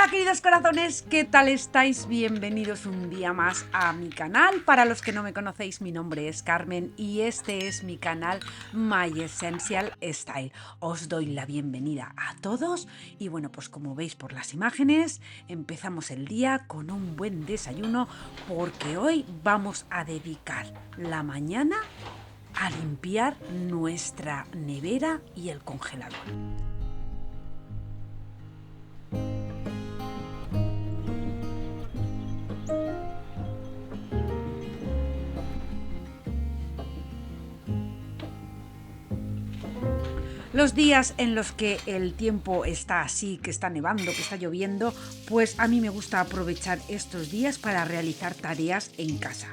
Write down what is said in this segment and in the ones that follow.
Hola queridos corazones, ¿qué tal estáis? Bienvenidos un día más a mi canal. Para los que no me conocéis, mi nombre es Carmen y este es mi canal My Essential Style. Os doy la bienvenida a todos y bueno, pues como veis por las imágenes, empezamos el día con un buen desayuno porque hoy vamos a dedicar la mañana a limpiar nuestra nevera y el congelador. Los días en los que el tiempo está así, que está nevando, que está lloviendo, pues a mí me gusta aprovechar estos días para realizar tareas en casa.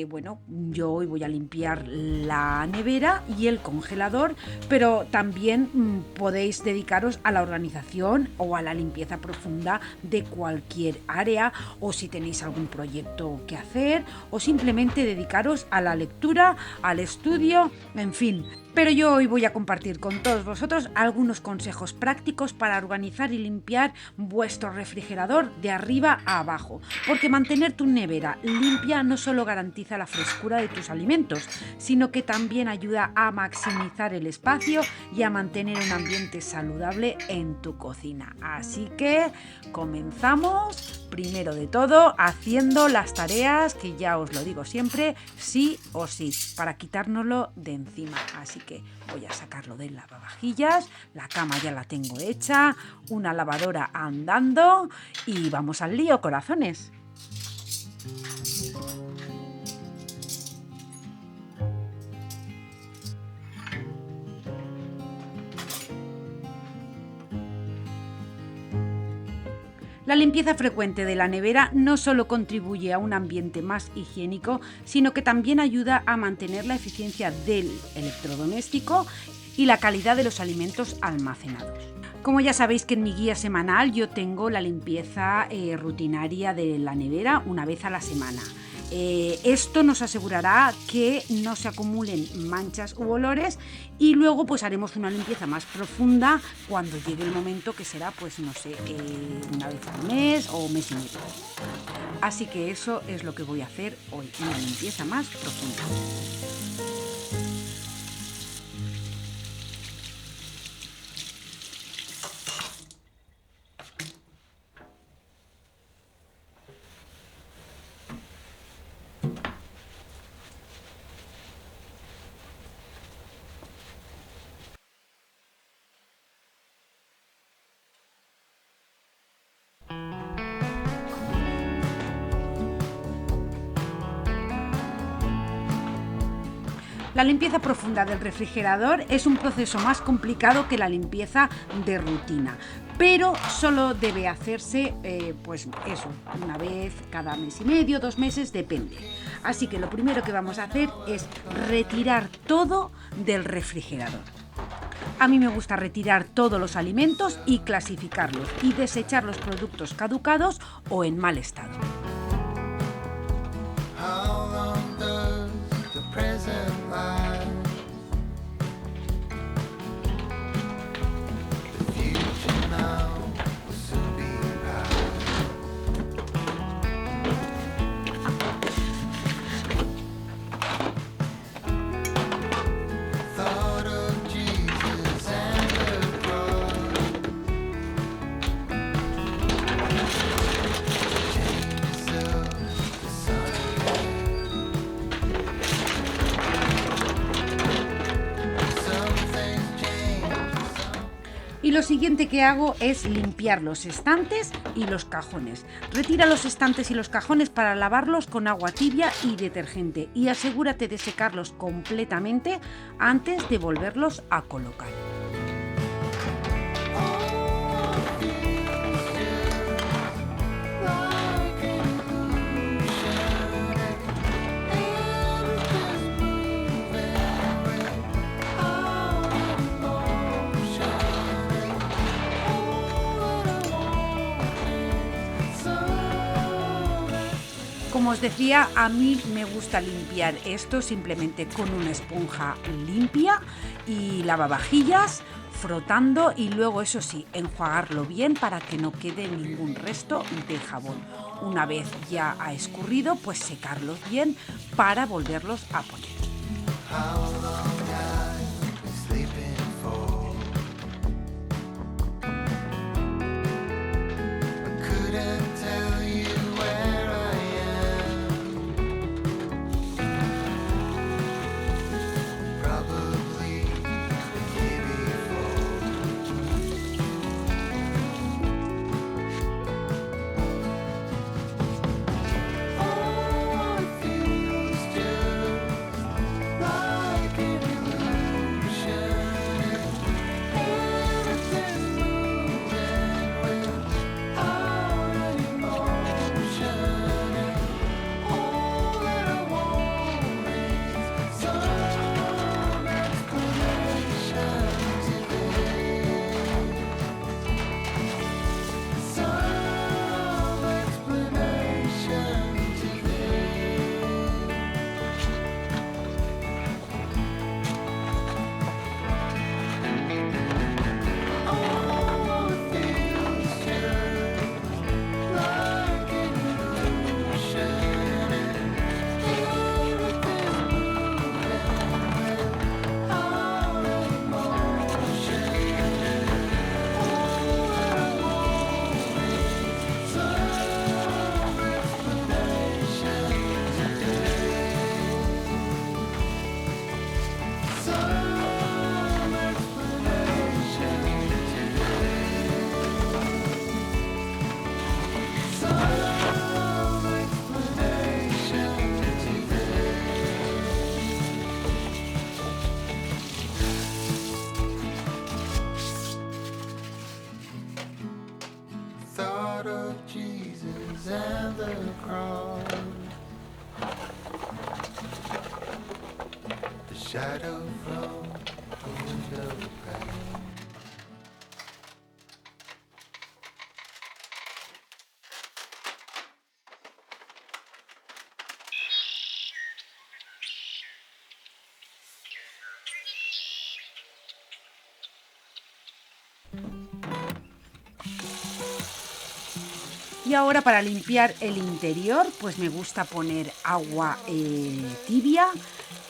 Bueno, yo hoy voy a limpiar la nevera y el congelador, pero también podéis dedicaros a la organización o a la limpieza profunda de cualquier área, o si tenéis algún proyecto que hacer, o simplemente dedicaros a la lectura, al estudio, en fin. Pero yo hoy voy a compartir con todos vosotros algunos consejos prácticos para organizar y limpiar vuestro refrigerador de arriba a abajo, porque mantener tu nevera limpia no solo garantiza la frescura de tus alimentos, sino que también ayuda a maximizar el espacio y a mantener un ambiente saludable en tu cocina. Así que comenzamos, primero de todo, haciendo las tareas que ya os lo digo siempre, sí o sí, para quitárnoslo de encima. Así que voy a sacarlo del lavavajillas, la cama ya la tengo hecha, una lavadora andando y vamos al lío, corazones. La limpieza frecuente de la nevera no solo contribuye a un ambiente más higiénico, sino que también ayuda a mantener la eficiencia del electrodoméstico y la calidad de los alimentos almacenados. Como ya sabéis que en mi guía semanal yo tengo la limpieza rutinaria de la nevera una vez a la semana. Esto nos asegurará que no se acumulen manchas u olores y luego pues haremos una limpieza más profunda cuando llegue el momento, que será pues no sé, una vez al mes o mes y medio. Así que eso es lo que voy a hacer hoy, una limpieza más profunda. La limpieza profunda del refrigerador es un proceso más complicado que la limpieza de rutina, pero solo debe hacerse, pues eso, una vez cada mes y medio, 2 meses, depende. Así que lo primero que vamos a hacer es retirar todo del refrigerador. A mí me gusta retirar todos los alimentos y clasificarlos y desechar los productos caducados o en mal estado. Y lo siguiente que hago es limpiar los estantes y los cajones. Retira los estantes y los cajones para lavarlos con agua tibia y detergente y asegúrate de secarlos completamente antes de volverlos a colocar. Como os decía, a mí me gusta limpiar esto simplemente con una esponja limpia y lavavajillas, frotando y luego, eso sí, enjuagarlo bien para que no quede ningún resto de jabón. Una vez ya ha escurrido, pues secarlos bien para volverlos a poner. Y ahora, para limpiar el interior, pues me gusta poner agua tibia,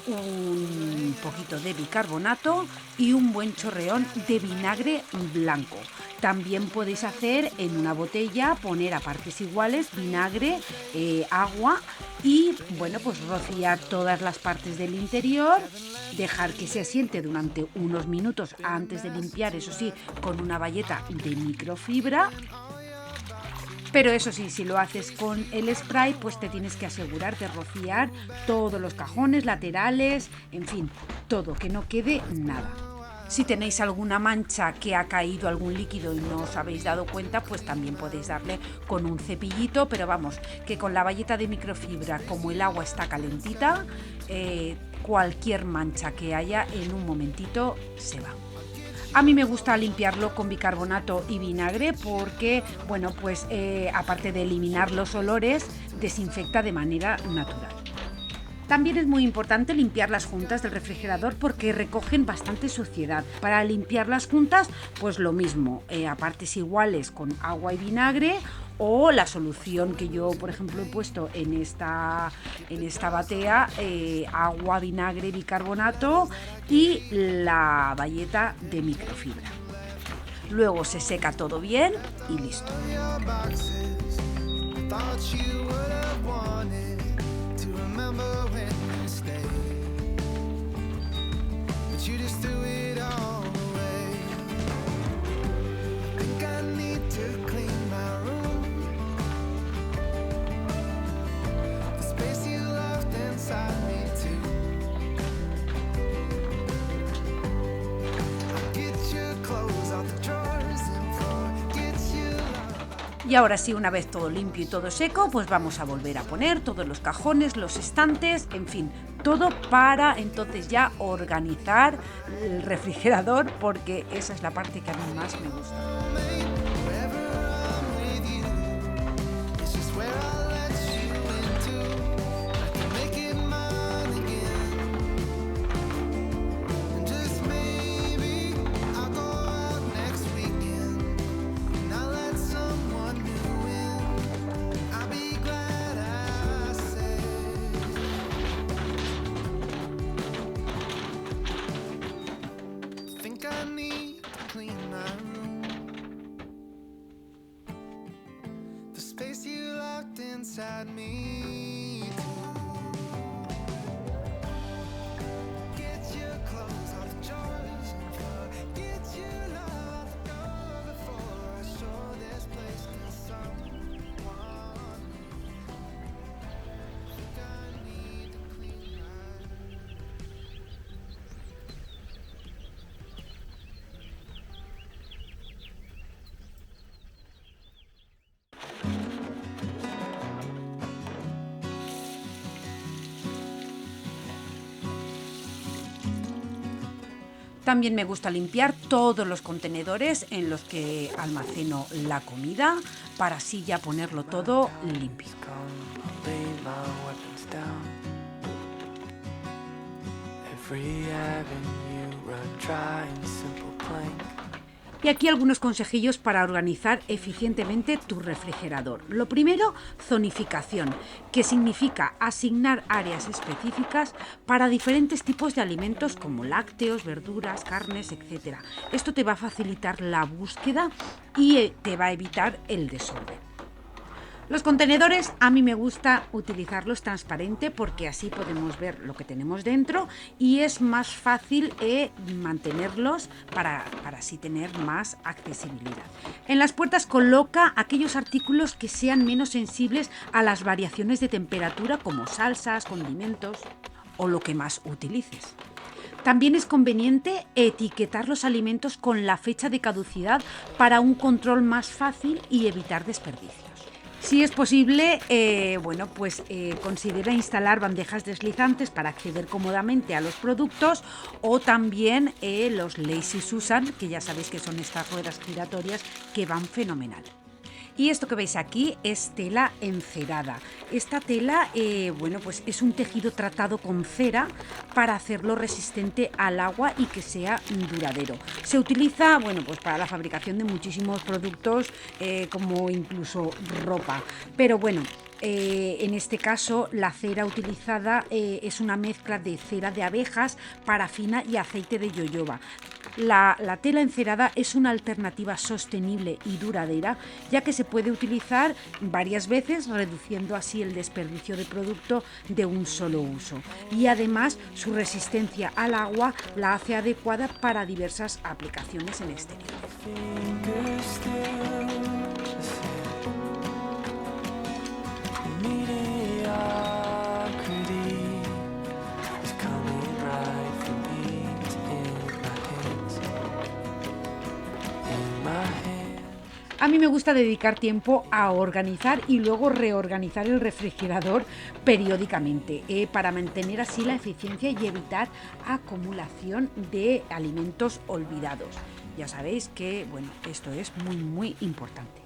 un poquito de bicarbonato y un buen chorreón de vinagre blanco. También podéis hacer en una botella, poner a partes iguales vinagre, agua y, bueno, pues rociar todas las partes del interior, dejar que se asiente durante unos minutos antes de limpiar, eso sí, con una bayeta de microfibra. Pero eso sí, si lo haces con el spray, pues te tienes que asegurar de rociar todos los cajones laterales, en fin, todo, que no quede nada. Si tenéis alguna mancha que ha caído algún líquido y no os habéis dado cuenta, pues también podéis darle con un cepillito, pero vamos, que con la bayeta de microfibra, como el agua está calentita, cualquier mancha que haya en un momentito se va. A mí me gusta limpiarlo con bicarbonato y vinagre porque, bueno, pues aparte de eliminar los olores, desinfecta de manera natural. También es muy importante limpiar las juntas del refrigerador porque recogen bastante suciedad. Para limpiar las juntas, pues lo mismo, a partes iguales con agua y vinagre, o la solución que yo, por ejemplo, he puesto en esta batea, agua, vinagre, bicarbonato y la bayeta de microfibra. Luego se seca todo bien y listo. Y ahora sí, una vez todo limpio y todo seco, pues vamos a volver a poner todos los cajones, los estantes, en fin, todo para entonces ya organizar el refrigerador, porque esa es la parte que a mí más me gusta. inside me to get your clothes off the drawers and get your love out the door before I show this place to someone. Think I need to clean my También me gusta limpiar todos los contenedores en los que almaceno la comida para así ya ponerlo todo limpio. lay my weapons down. Every avenue run dry and simple plank. Y aquí algunos consejillos para organizar eficientemente tu refrigerador. Lo primero, zonificación, que significa asignar áreas específicas para diferentes tipos de alimentos como lácteos, verduras, carnes, etc. Esto te va a facilitar la búsqueda y te va a evitar el desorden. Los contenedores a mí me gusta utilizarlos transparente porque así podemos ver lo que tenemos dentro y es más fácil mantenerlos para así tener más accesibilidad. En las puertas coloca aquellos artículos que sean menos sensibles a las variaciones de temperatura como salsas, condimentos o lo que más utilices. También es conveniente etiquetar los alimentos con la fecha de caducidad para un control más fácil y evitar desperdicios. Si es posible, considera instalar bandejas deslizantes para acceder cómodamente a los productos o también los Lazy Susan, que ya sabéis que son estas ruedas giratorias que van fenomenal. Y esto que veis aquí es tela encerada. Esta tela, es un tejido tratado con cera para hacerlo resistente al agua y que sea duradero. Se utiliza, para la fabricación de muchísimos productos, como incluso ropa. Pero en este caso la cera utilizada es una mezcla de cera de abejas, parafina y aceite de yoyoba. La tela encerada es una alternativa sostenible y duradera, ya que se puede utilizar varias veces, reduciendo así el desperdicio de producto de un solo uso. Y además su resistencia al agua la hace adecuada para diversas aplicaciones en exterior. A mí me gusta dedicar tiempo a organizar y luego reorganizar el refrigerador periódicamente para mantener así la eficiencia y evitar acumulación de alimentos olvidados. Ya sabéis que esto es muy, muy importante.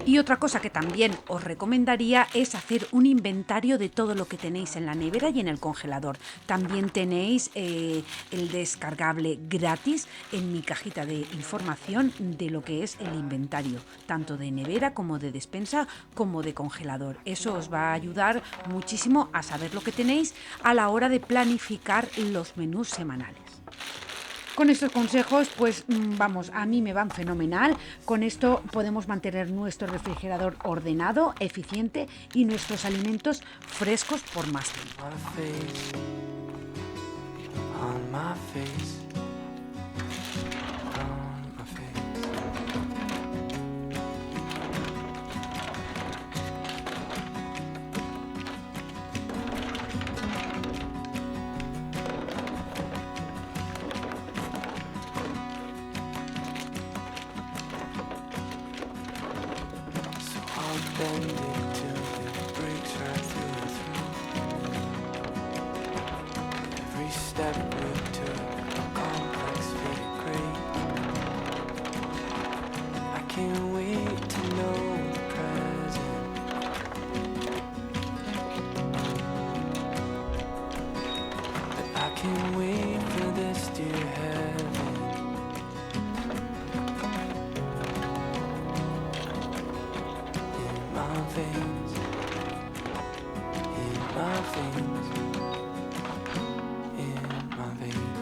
Y otra cosa que también os recomendaría es hacer un inventario de todo lo que tenéis en la nevera y en el congelador. También tenéis el descargable gratis en mi cajita de información de lo que es el inventario, tanto de nevera como de despensa como de congelador. Eso os va a ayudar muchísimo a saber lo que tenéis a la hora de planificar los menús semanales. Con estos consejos, a mí me van fenomenal. Con esto podemos mantener nuestro refrigerador ordenado, eficiente y nuestros alimentos frescos por más tiempo. Bend it till it breaks right through and through. Every step we took, a complex faded great. I can't wait to know the present. But I can't wait for this dear heaven. Veins, in my veins, in my veins.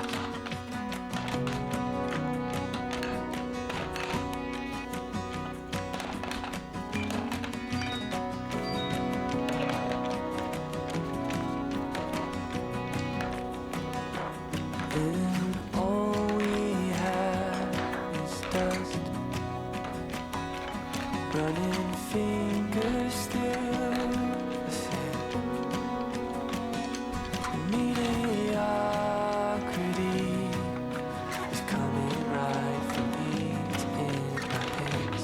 running fingers through the sand. Mediocrity is coming right for me. It's in my hands,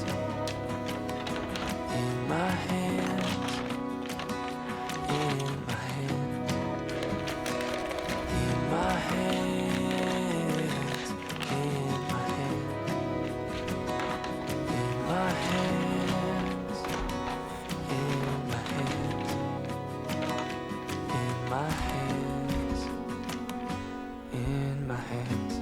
in my hands, in my hands, in my hands, in my hands, in my hands, in my hands, in my hands, in my hands.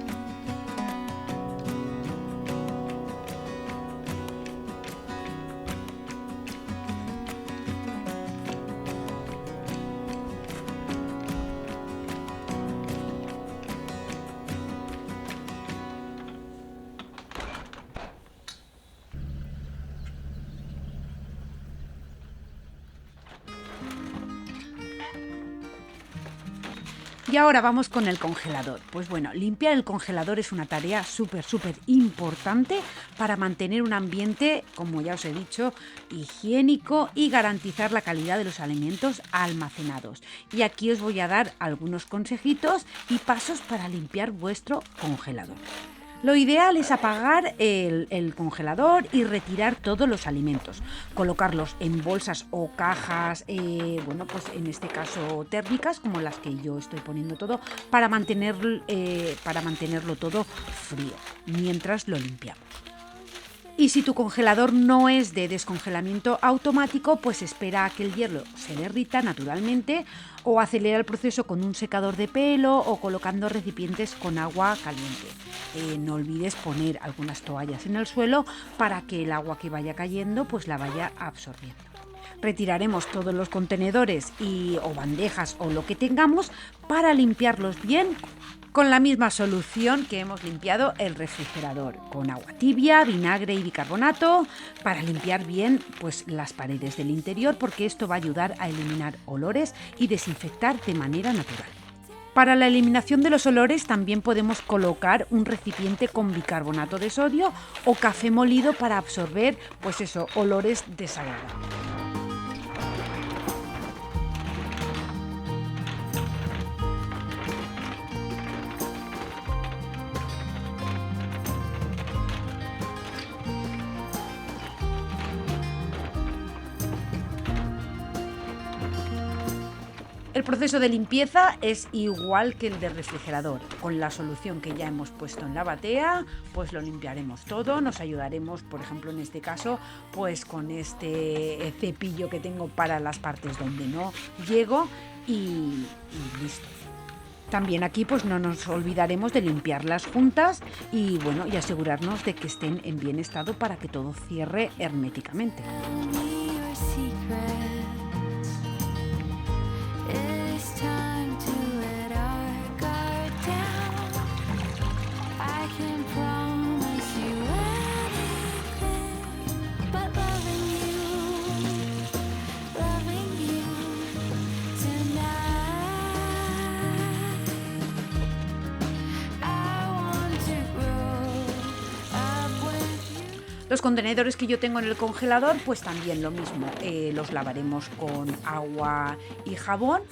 Y ahora vamos con el congelador. Pues bueno, limpiar el congelador es una tarea súper importante para mantener un ambiente, como ya os he dicho, higiénico y garantizar la calidad de los alimentos almacenados. Y aquí os voy a dar algunos consejitos y pasos para limpiar vuestro congelador. Lo ideal es apagar el congelador y retirar todos los alimentos, colocarlos en bolsas o cajas, bueno, pues en este caso térmicas, como las que yo estoy poniendo todo, para mantenerlo todo frío, mientras lo limpiamos. Y si tu congelador no es de descongelamiento automático, pues espera a que el hielo se derrita naturalmente o acelera el proceso con un secador de pelo o colocando recipientes con agua caliente. No olvides poner algunas toallas en el suelo para que el agua que vaya cayendo pues la vaya absorbiendo. Retiraremos todos los contenedores o bandejas o lo que tengamos para limpiarlos bien con la misma solución que hemos limpiado el refrigerador, con agua tibia, vinagre y bicarbonato, para limpiar bien pues, las paredes del interior, porque esto va a ayudar a eliminar olores y desinfectar de manera natural. Para la eliminación de los olores también podemos colocar un recipiente con bicarbonato de sodio o café molido para absorber pues eso, olores desagradables. El proceso de limpieza es igual que el del refrigerador. Con la solución que ya hemos puesto en la batea, pues lo limpiaremos todo. Nos ayudaremos, por ejemplo, en este caso, pues con este cepillo que tengo para las partes donde no llego y listo. También aquí pues no nos olvidaremos de limpiarlas juntas y bueno, y asegurarnos de que estén en bien estado para que todo cierre herméticamente. Los contenedores que yo tengo en el congelador, pues también lo mismo, los lavaremos con agua y jabón,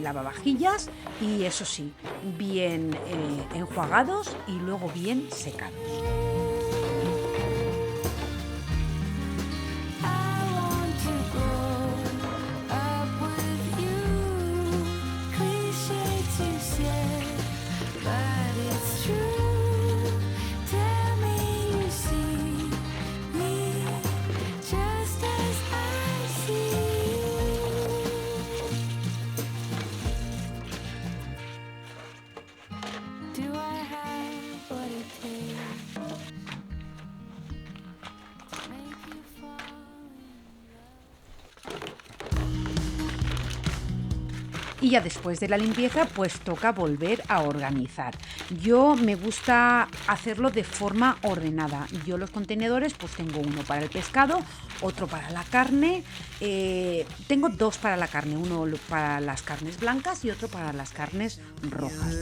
lavavajillas y eso sí, bien enjuagados y luego bien secados. Y ya después de la limpieza pues toca volver a organizar. Yo me gusta hacerlo de forma ordenada. Yo los contenedores pues tengo uno para el pescado, otro para la carne. Tengo dos para la carne, uno para las carnes blancas y otro para las carnes rojas.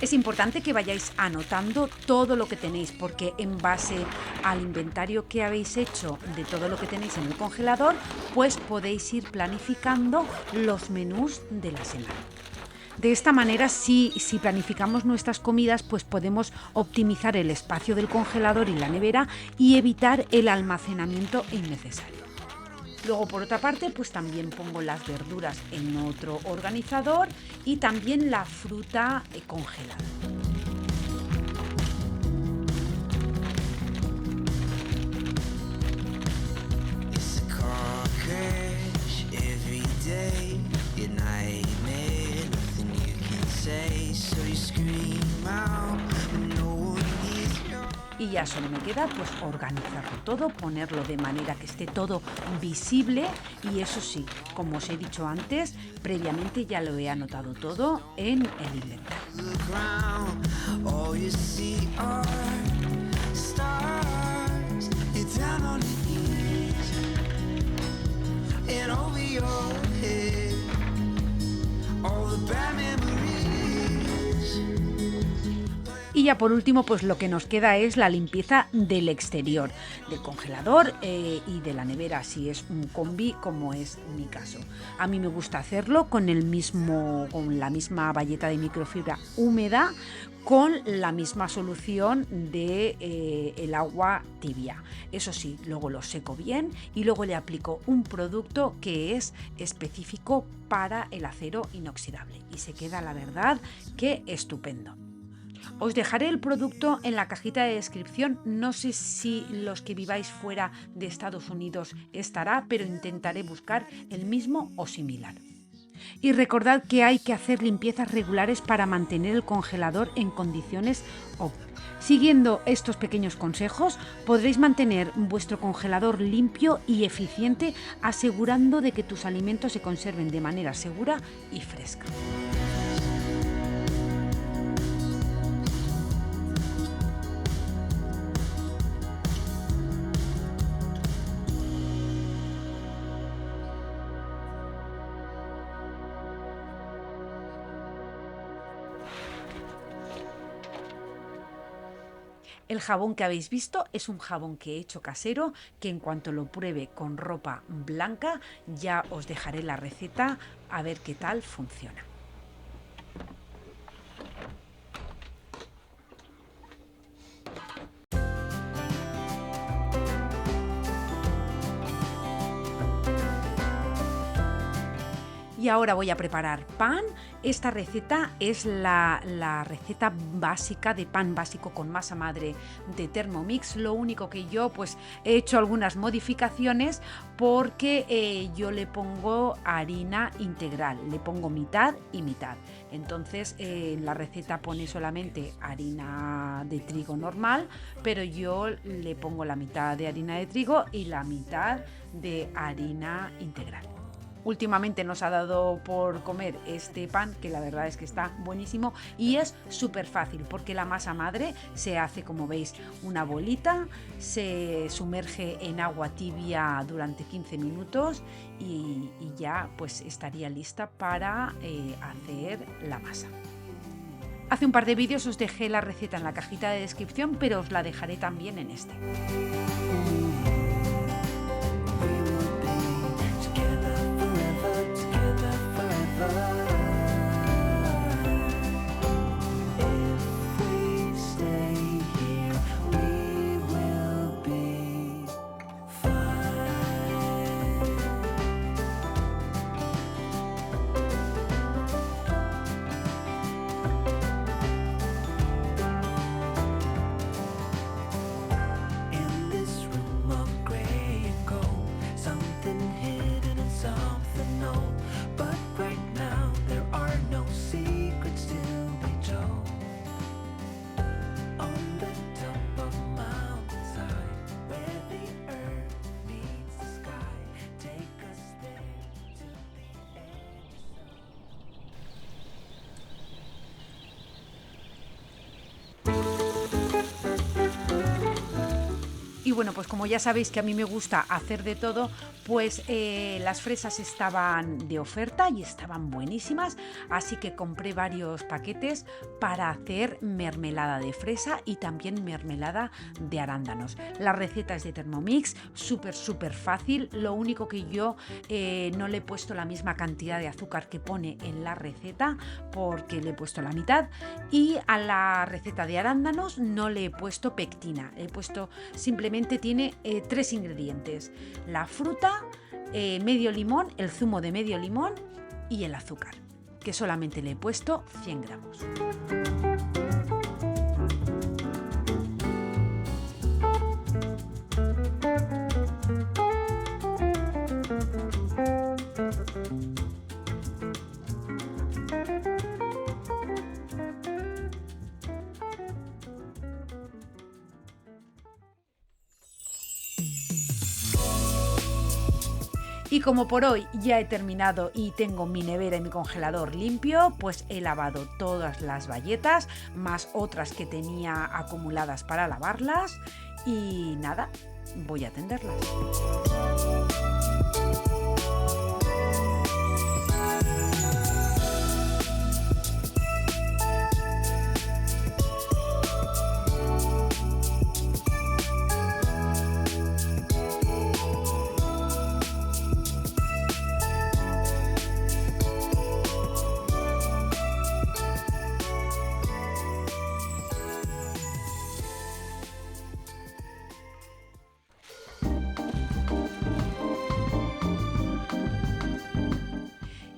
Es importante que vayáis anotando todo lo que tenéis, porque en base al inventario que habéis hecho de todo lo que tenéis en el congelador, pues podéis ir planificando los menús de la semana. De esta manera, si planificamos nuestras comidas, pues podemos optimizar el espacio del congelador y la nevera y evitar el almacenamiento innecesario. Luego, por otra parte, pues también pongo las verduras en otro organizador y también la fruta congelada. It's a car crash every day. Your nightmare, nothing you can say. So you scream out when no one hears your. Y ya solo me queda pues organizarlo todo, ponerlo de manera que esté todo visible y eso sí, como os he dicho antes, previamente ya lo he anotado todo en el inventario. The ground, all you see are stars. You're down on your knees and over your head. All the bad memories. Y ya por último, pues lo que nos queda es la limpieza del exterior, del congelador y de la nevera, si es un combi como es mi caso. A mí me gusta hacerlo con la misma bayeta de microfibra húmeda, con la misma solución de el agua tibia. Eso sí, luego lo seco bien y luego le aplico un producto que es específico para el acero inoxidable y se queda, la verdad, que estupendo. Os dejaré el producto en la cajita de descripción. No sé si los que viváis fuera de Estados Unidos estará, pero intentaré buscar el mismo o similar. Y recordad que hay que hacer limpiezas regulares para mantener el congelador en condiciones óptimas. Siguiendo estos pequeños consejos, podréis mantener vuestro congelador limpio y eficiente, asegurando de que tus alimentos se conserven de manera segura y fresca. El jabón que habéis visto es un jabón que he hecho casero, que en cuanto lo pruebe con ropa blanca ya os dejaré la receta a ver qué tal funciona. Y ahora voy a preparar pan. Esta receta es la receta básica de pan básico con masa madre de Thermomix. Lo único que yo pues he hecho algunas modificaciones porque yo le pongo harina integral, le pongo mitad y mitad. Entonces la receta pone solamente harina de trigo normal, pero yo le pongo la mitad de harina de trigo y la mitad de harina integral. Últimamente nos ha dado por comer este pan, que la verdad es que está buenísimo y es súper fácil porque la masa madre se hace, como veis, una bolita, se sumerge en agua tibia durante 15 minutos y ya pues estaría lista para hacer la masa. Hace un par de vídeos os dejé la receta en la cajita de descripción, pero os la dejaré también en este. bueno, pues como ya sabéis que a mí me gusta hacer de todo, pues las fresas estaban de oferta y estaban buenísimas, así que compré varios paquetes para hacer mermelada de fresa y también mermelada de arándanos. La receta es de Thermomix, súper fácil. Lo único que yo no le he puesto la misma cantidad de azúcar que pone en la receta, porque le he puesto la mitad, y a la receta de arándanos no le he puesto pectina, he puesto, simplemente tiene 3 ingredientes: la fruta, medio limón, el zumo de medio limón y el azúcar, que solamente le he puesto 100 gramos. Y como por hoy ya he terminado y tengo mi nevera y mi congelador limpio, pues he lavado todas las bayetas, más otras que tenía acumuladas para lavarlas, y nada, voy a atenderlas.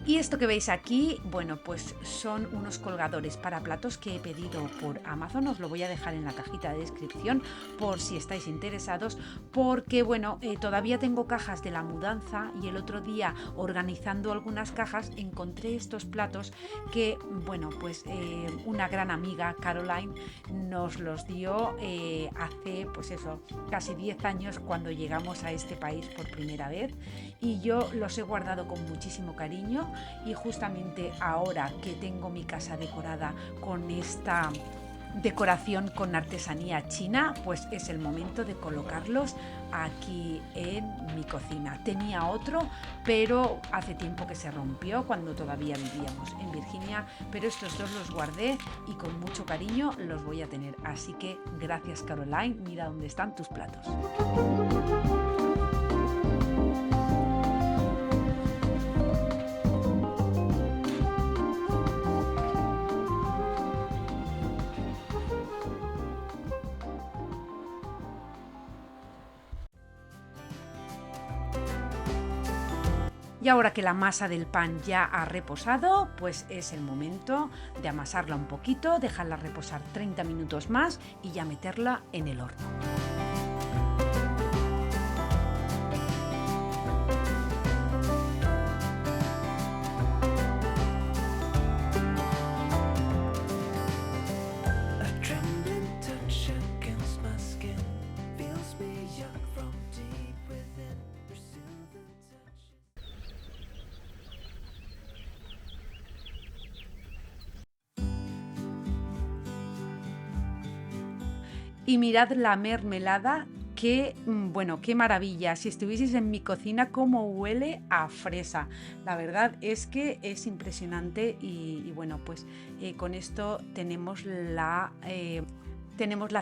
Y esto que veis aquí, bueno, pues son unos colgadores para platos que he pedido por Amazon. Os lo voy a dejar en la cajita de descripción por si estáis interesados, porque bueno, todavía tengo cajas de la mudanza, y el otro día, organizando algunas cajas, encontré estos platos que, bueno, pues una gran amiga, Caroline, nos los dio hace, pues eso, casi 10 años, cuando llegamos a este país por primera vez, y yo los he guardado con muchísimo cariño. Y justamente ahora que tengo mi casa decorada con esta decoración con artesanía china, pues es el momento de colocarlos aquí en mi cocina. Tenía otro, pero hace tiempo que se rompió, cuando todavía vivíamos en Virginia, pero estos dos los guardé y con mucho cariño los voy a tener. Así que gracias, Caroline, mira dónde están tus platos. Y ahora que la masa del pan ya ha reposado, pues es el momento de amasarla un poquito, dejarla reposar 30 minutos más y ya meterla en el horno. A trembling touch against my skin feels me young from deep within. Pursue the touch. Y mirad la mermelada, qué, bueno, qué maravilla. Si estuvieseis en mi cocina, cómo huele a fresa. La verdad es que es impresionante y bueno, pues con esto tenemos la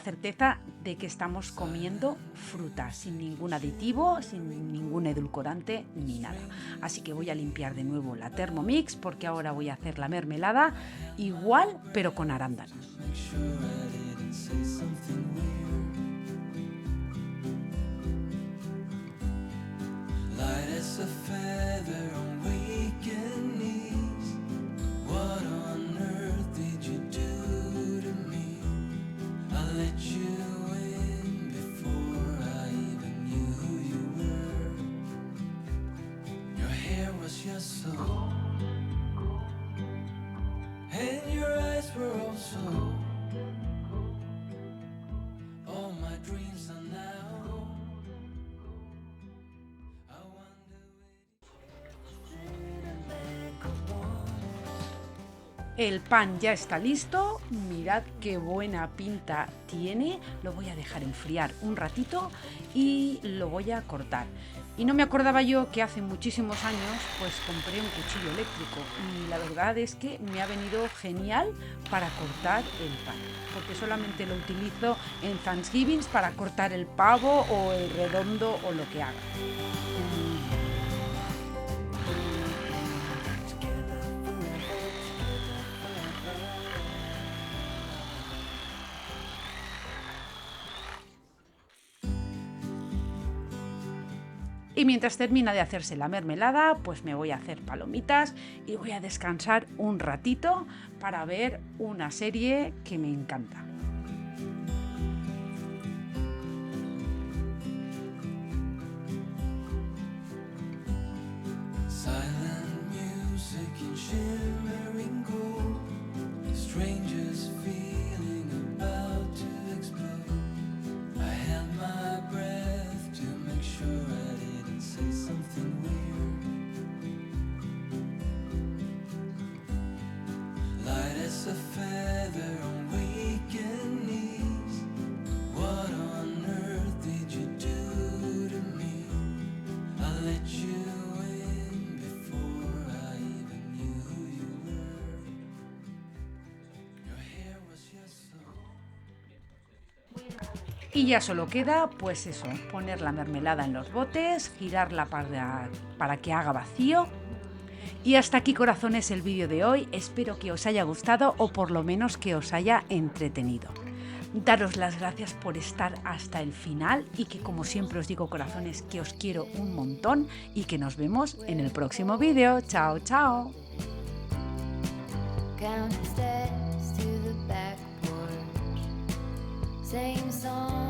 certeza de que estamos comiendo fruta, sin ningún aditivo, sin ningún edulcorante ni nada. Así que voy a limpiar de nuevo la Thermomix, porque ahora voy a hacer la mermelada igual, pero con arándanos. Make sure I didn't say something weird. Light as a feather on weekend knees. What on earth did you do to me? I let you in before I even knew who you were. Your hair was just so gold, and your eyes were also El pan ya está listo, mirad qué buena pinta tiene. Lo voy a dejar enfriar un ratito y lo voy a cortar. Y no me acordaba yo que hace muchísimos años pues compré un cuchillo eléctrico y la verdad es que me ha venido genial para cortar el pan, porque solamente lo utilizo en Thanksgiving para cortar el pavo o el redondo o lo que haga. Y mientras termina de hacerse la mermelada, pues me voy a hacer palomitas y voy a descansar un ratito para ver una serie que me encanta. Silent music in shimmering gold. Strangers feeling about to explode. I held my breath to make sure I didn't say something weird. Light as a feather on weekend knees. What on earth did you do to me? I let you in before I even knew who you were. Your hair was yellow. Y ya solo queda, pues eso, poner la mermelada en los botes, girarla para que haga vacío. Y hasta aquí, corazones, el vídeo de hoy. Espero que os haya gustado o por lo menos que os haya entretenido. Daros las gracias por estar hasta el final y que, como siempre os digo, corazones, que os quiero un montón y que nos vemos en el próximo vídeo. Chao, chao. Count the steps to the back porch. Same song.